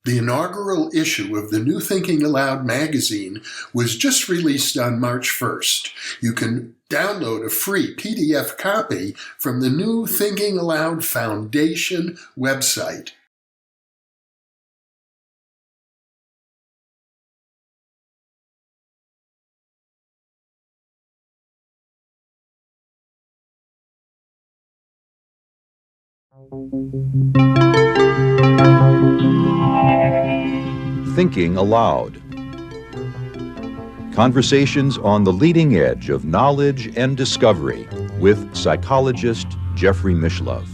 The inaugural issue of the New Thinking Aloud magazine was just released on March 1st. You can download a free PDF copy from the New Thinking Aloud Foundation website. Thinking Aloud. Conversations on the leading edge of knowledge and discovery with psychologist Jeffrey Mishlove.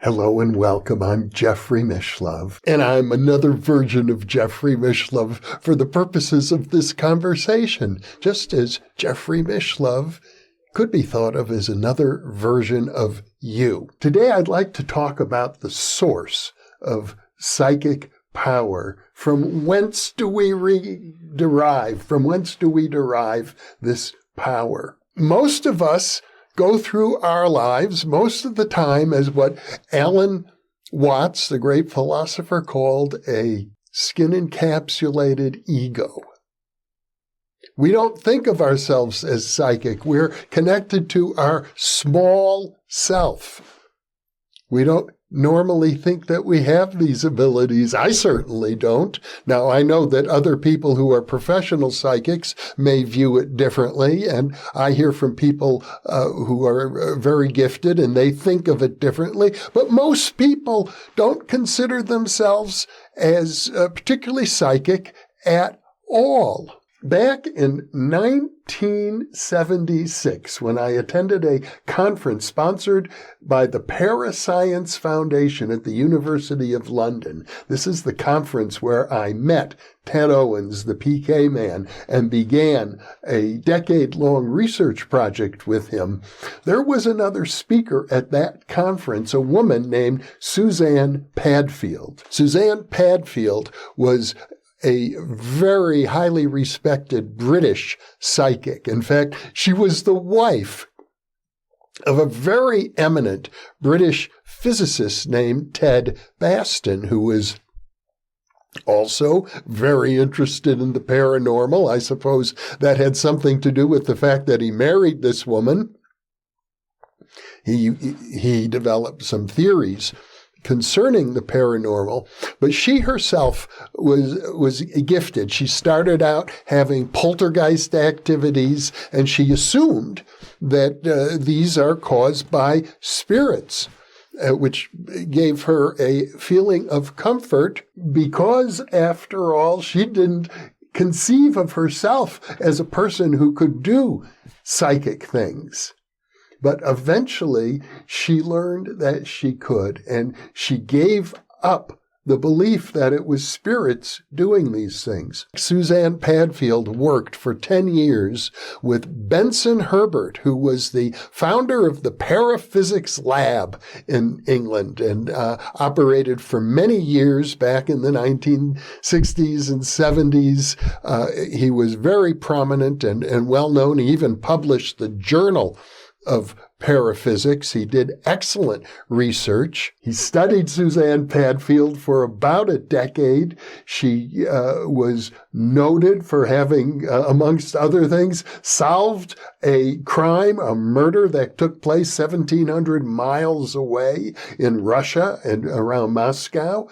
Hello and welcome. I'm Jeffrey Mishlove, and I'm another version of Jeffrey Mishlove for the purposes of this conversation, just as Jeffrey Mishlove could be thought of as another version of you. Today I'd like to talk about the source of psychic power. From whence do we derive this power? Most of us go through our lives most of the time as what Alan Watts, the great philosopher, called a skin-encapsulated ego. We don't think of ourselves as psychic. We're connected to our small self. We don't normally think that we have these abilities. I certainly don't. Now, I know that other people who are professional psychics may view it differently, and I hear from people who are very gifted, and they think of it differently. But most people don't consider themselves as particularly psychic at all. Back in 1976, when I attended a conference sponsored by the Parascience Foundation at the University of London, this is the conference where I met Ted Owens, the PK man, and began a decade-long research project with him. There was another speaker at that conference, a woman named Suzanne Padfield. Suzanne Padfield was a very highly respected British psychic. In fact, she was the wife of a very eminent British physicist named Ted Baston, who was also very interested in the paranormal. I suppose that had something to do with the fact that he married this woman. He developed some theories concerning the paranormal, but she herself was gifted. She started out having poltergeist activities, and she assumed that these are caused by spirits, which gave her a feeling of comfort because, after all, she didn't conceive of herself as a person who could do psychic things. But eventually, she learned that she could, and she gave up the belief that it was spirits doing these things. Suzanne Padfield worked for 10 years with Benson Herbert, who was the founder of the Paraphysics Lab in England and operated for many years back in the 1960s and 70s. He was very prominent and well-known. He even published the Journal of Paraphysics. He did excellent research. He studied Suzanne Padfield for about a decade. She was noted for having, amongst other things, solved a crime, a murder that took place 1,700 miles away in Russia and around Moscow.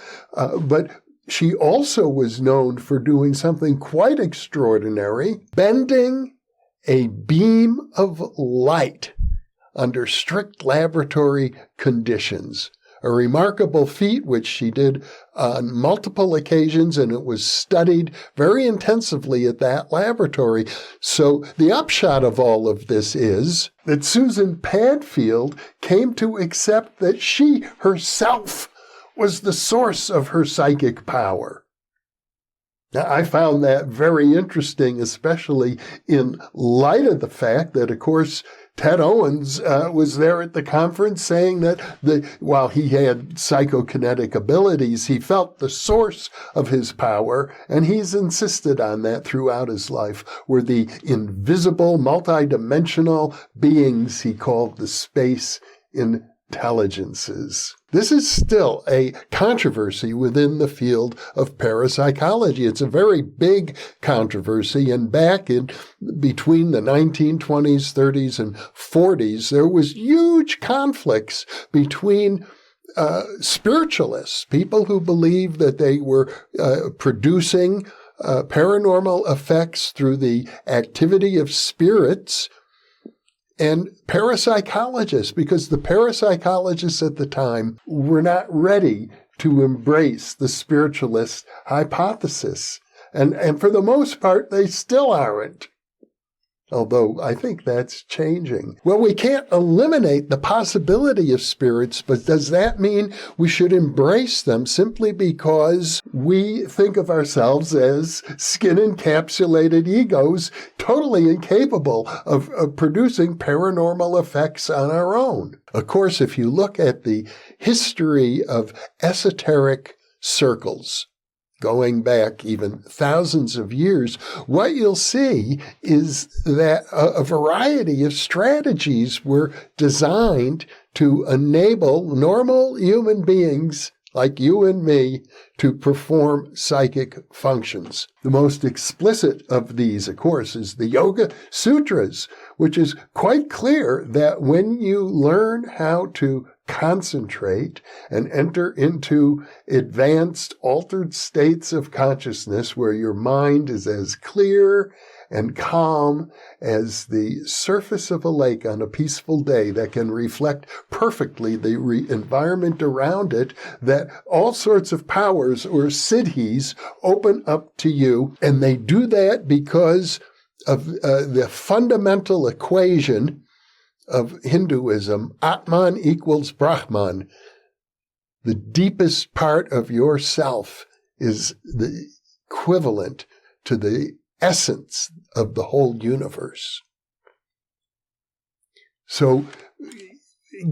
But she also was known for doing something quite extraordinary, bending a beam of light under strict laboratory conditions. A remarkable feat which she did on multiple occasions, and it was studied very intensively at that laboratory. So the upshot of all of this is that Suzanne Padfield came to accept that she herself was the source of her psychic power. Now, I found that very interesting, especially in light of the fact that, of course, Ted Owens was there at the conference saying that while he had psychokinetic abilities, he felt the source of his power, and he's insisted on that throughout his life, were the invisible, multidimensional beings he called the space intelligences. This is still a controversy within the field of parapsychology. It's a very big controversy, and back in between the 1920s, 30s, and 40s, there was huge conflicts between spiritualists, people who believed that they were producing paranormal effects through the activity of spirits, and parapsychologists, because the parapsychologists at the time were not ready to embrace the spiritualist hypothesis. And for the most part, they still aren't. Although I think that's changing. Well, we can't eliminate the possibility of spirits, but does that mean we should embrace them simply because we think of ourselves as skin-encapsulated egos, totally incapable of producing paranormal effects on our own? Of course, if you look at the history of esoteric circles, going back even thousands of years, what you'll see is that a variety of strategies were designed to enable normal human beings like you and me to perform psychic functions. The most explicit of these, of course, is the Yoga Sutras, which is quite clear that when you learn how to concentrate and enter into advanced altered states of consciousness where your mind is as clear and calm as the surface of a lake on a peaceful day that can reflect perfectly the environment around it, that all sorts of powers or siddhis open up to you. And they do that because of the fundamental equation of Hinduism, Atman equals Brahman. The deepest part of yourself is the equivalent to the essence of the whole universe. So,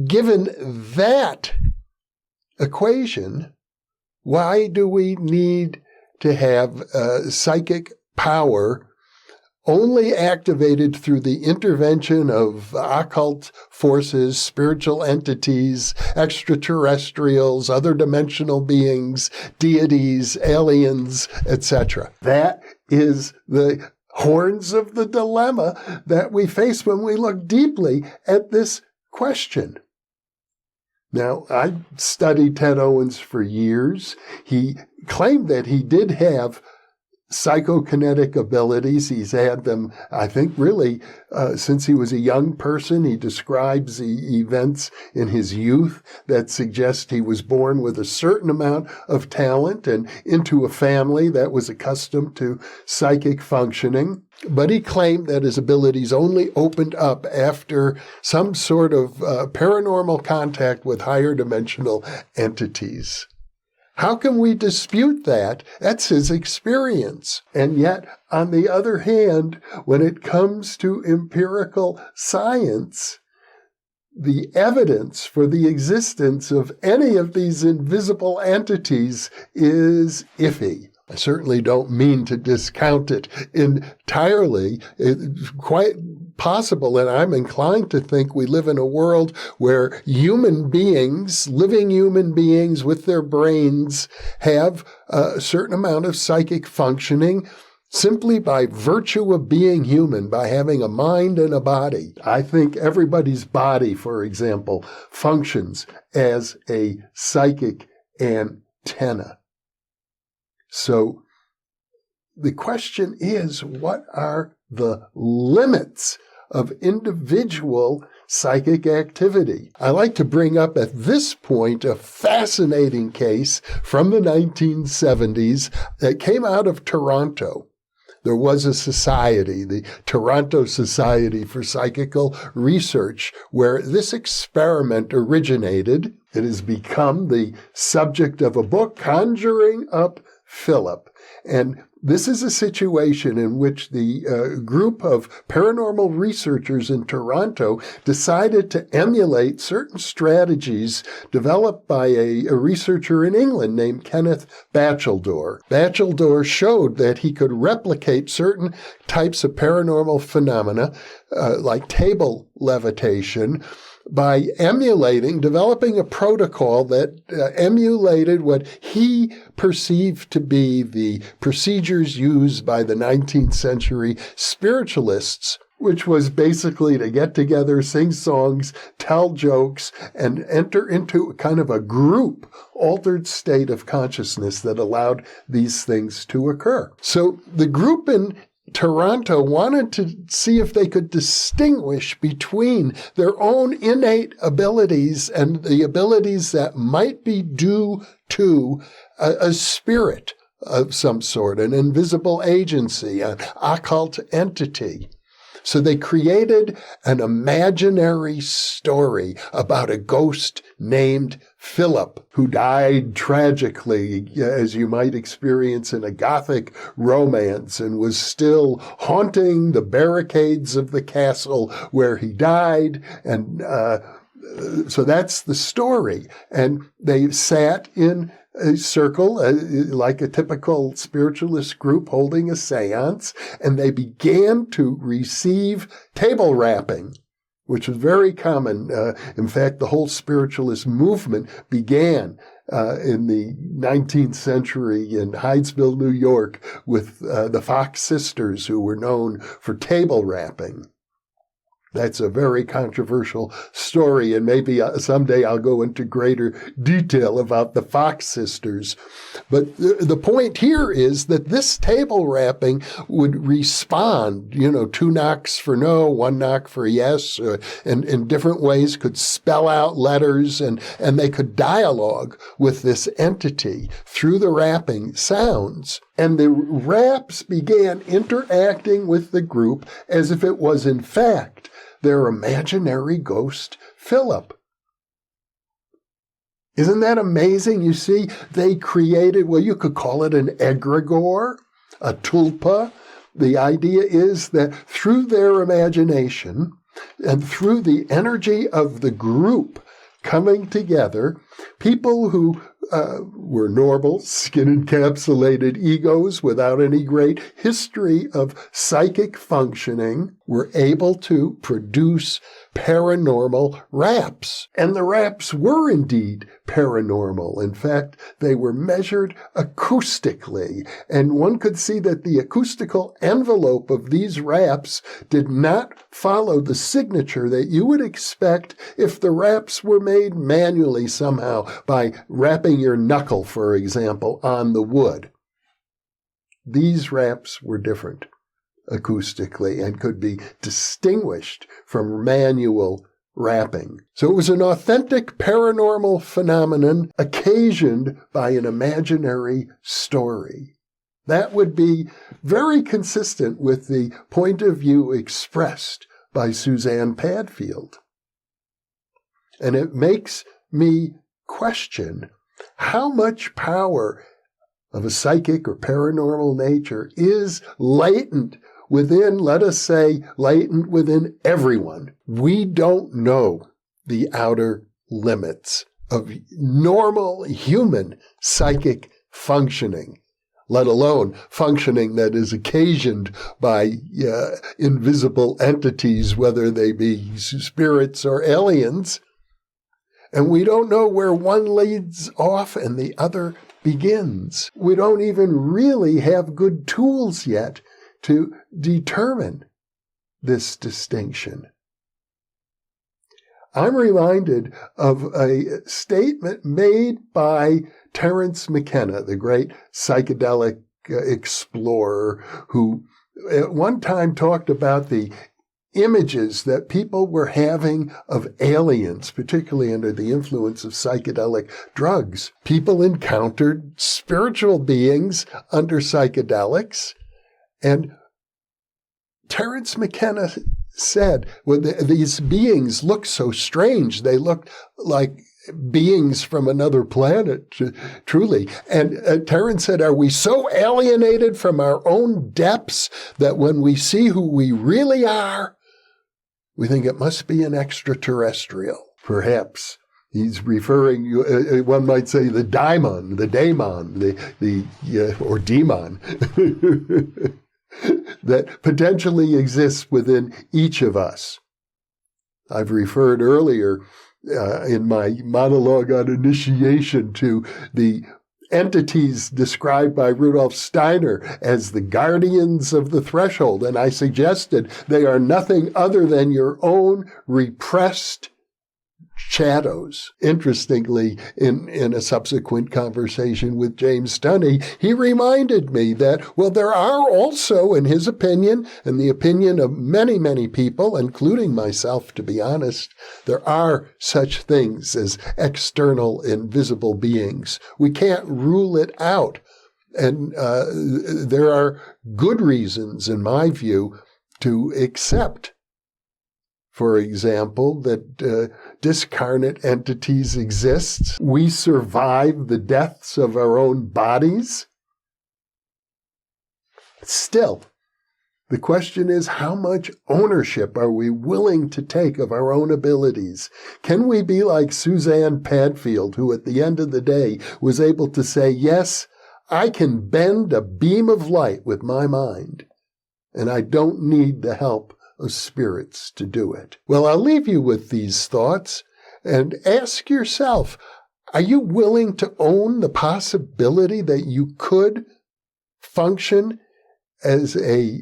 given that equation, why do we need to have psychic power only activated through the intervention of occult forces, spiritual entities, extraterrestrials, other dimensional beings, deities, aliens, etc.? That is the horns of the dilemma that we face when we look deeply at this question. Now, I studied Ted Owens for years. He claimed that he did have psychokinetic abilities. He's had them, I think, really, since he was a young person. He describes the events in his youth that suggest he was born with a certain amount of talent and into a family that was accustomed to psychic functioning. But he claimed that his abilities only opened up after some sort of paranormal contact with higher dimensional entities. How can we dispute that? That's his experience. And yet, on the other hand, when it comes to empirical science, the evidence for the existence of any of these invisible entities is iffy. I certainly don't mean to discount it entirely. It's quite possible, and I'm inclined to think we live in a world where human beings, living human beings with their brains, have a certain amount of psychic functioning simply by virtue of being human, by having a mind and a body. I think everybody's body, for example, functions as a psychic antenna. So the question is, what are the limits of individual psychic activity? I like to bring up at this point a fascinating case from the 1970s that came out of Toronto. There was a society, the Toronto Society for Psychical Research, where this experiment originated. It has become the subject of a book, Conjuring Up Philip. And This is a situation in which the group of paranormal researchers in Toronto decided to emulate certain strategies developed by a researcher in England named Kenneth Batchelor. Batchelor showed that he could replicate certain types of paranormal phenomena, like table levitation, by developing a protocol that emulated what he perceived to be the procedures used by the 19th century spiritualists, which was basically to get together, sing songs, tell jokes, and enter into kind of a group altered state of consciousness that allowed these things to occur. So the group in Toronto wanted to see if they could distinguish between their own innate abilities and the abilities that might be due to a spirit of some sort, an invisible agency, an occult entity. So they created an imaginary story about a ghost named Philip, who died tragically, as you might experience in a Gothic romance, and was still haunting the barricades of the castle where he died. And so that's the story. And they sat in a circle, like a typical spiritualist group holding a seance, and they began to receive table rapping, which was very common. In fact, the whole spiritualist movement began in the 19th century in Hydesville, New York, with the Fox sisters, who were known for table rapping. That's a very controversial story, and maybe someday I'll go into greater detail about the Fox sisters. But the point here is that this table rapping would respond, 2 knocks for no, 1 knock for yes, and in different ways could spell out letters, and they could dialogue with this entity through the rapping sounds. And the raps began interacting with the group as if it was, in fact, their imaginary ghost, Philip. Isn't that amazing? You see, they created, you could call it an egregore, a tulpa. The idea is that through their imagination and through the energy of the group coming together, people who were normal, skin-encapsulated egos without any great history of psychic functioning were able to produce paranormal raps. And the raps were indeed paranormal. In fact, they were measured acoustically. And one could see that the acoustical envelope of these raps did not follow the signature that you would expect if the raps were made manually somehow by rapping your knuckle, for example, on the wood. These raps were different acoustically and could be distinguished from manual rapping. So it was an authentic paranormal phenomenon occasioned by an imaginary story. That would be very consistent with the point of view expressed by Suzanne Padfield. And it makes me question how much power of a psychic or paranormal nature is latent within, let us say, latent within everyone. We don't know the outer limits of normal human psychic functioning, let alone functioning that is occasioned by invisible entities, whether they be spirits or aliens. And we don't know where one leads off and the other begins. We don't even really have good tools yet to determine this distinction. I'm reminded of a statement made by Terence McKenna, the great psychedelic explorer, who at one time talked about the images that people were having of aliens, particularly under the influence of psychedelic drugs. People encountered spiritual beings under psychedelics, and Terence McKenna said, well, these beings looked so strange. They looked like beings from another planet, truly. And Terence said, are we so alienated from our own depths that when we see who we really are, we think it must be an extraterrestrial? Perhaps he's referring, one might say, the daimon, or demon, that potentially exists within each of us. I've referred earlier in my monologue on initiation to the entities described by Rudolf Steiner as the guardians of the threshold, and I suggested they are nothing other than your own repressed shadows. Interestingly, in a subsequent conversation with James Tunney, he reminded me that, well, there are also, in his opinion, and the opinion of many, many people, including myself, to be honest, there are such things as external invisible beings. We can't rule it out. And there are good reasons, in my view, to accept, for example, that discarnate entities exist. We survive the deaths of our own bodies. Still, the question is, how much ownership are we willing to take of our own abilities? Can we be like Suzanne Padfield, who at the end of the day was able to say, yes, I can bend a beam of light with my mind, and I don't need the help of spirits to do it? Well, I'll leave you with these thoughts and ask yourself, are you willing to own the possibility that you could function as a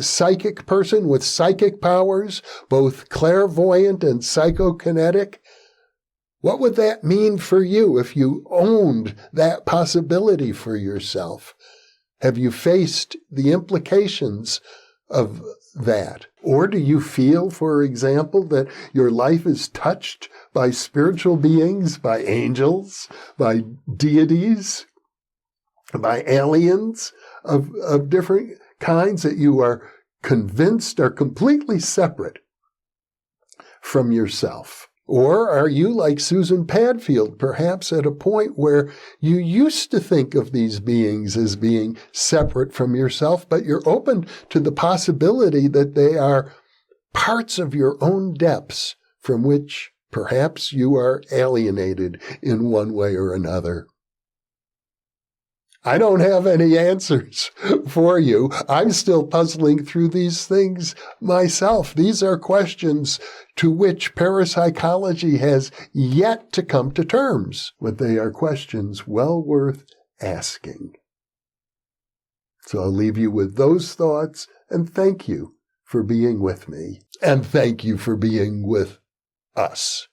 psychic person with psychic powers, both clairvoyant and psychokinetic? What would that mean for you if you owned that possibility for yourself? Have you faced the implications of that? Or do you feel, for example, that your life is touched by spiritual beings, by angels, by deities, by aliens of different kinds that you are convinced are completely separate from yourself? Or are you like Susan Padfield, perhaps at a point where you used to think of these beings as being separate from yourself, but you're open to the possibility that they are parts of your own depths from which perhaps you are alienated in one way or another? I don't have any answers for you. I'm still puzzling through these things myself. These are questions to which parapsychology has yet to come to terms, but they are questions well worth asking. So I'll leave you with those thoughts, and thank you for being with me, and thank you for being with us.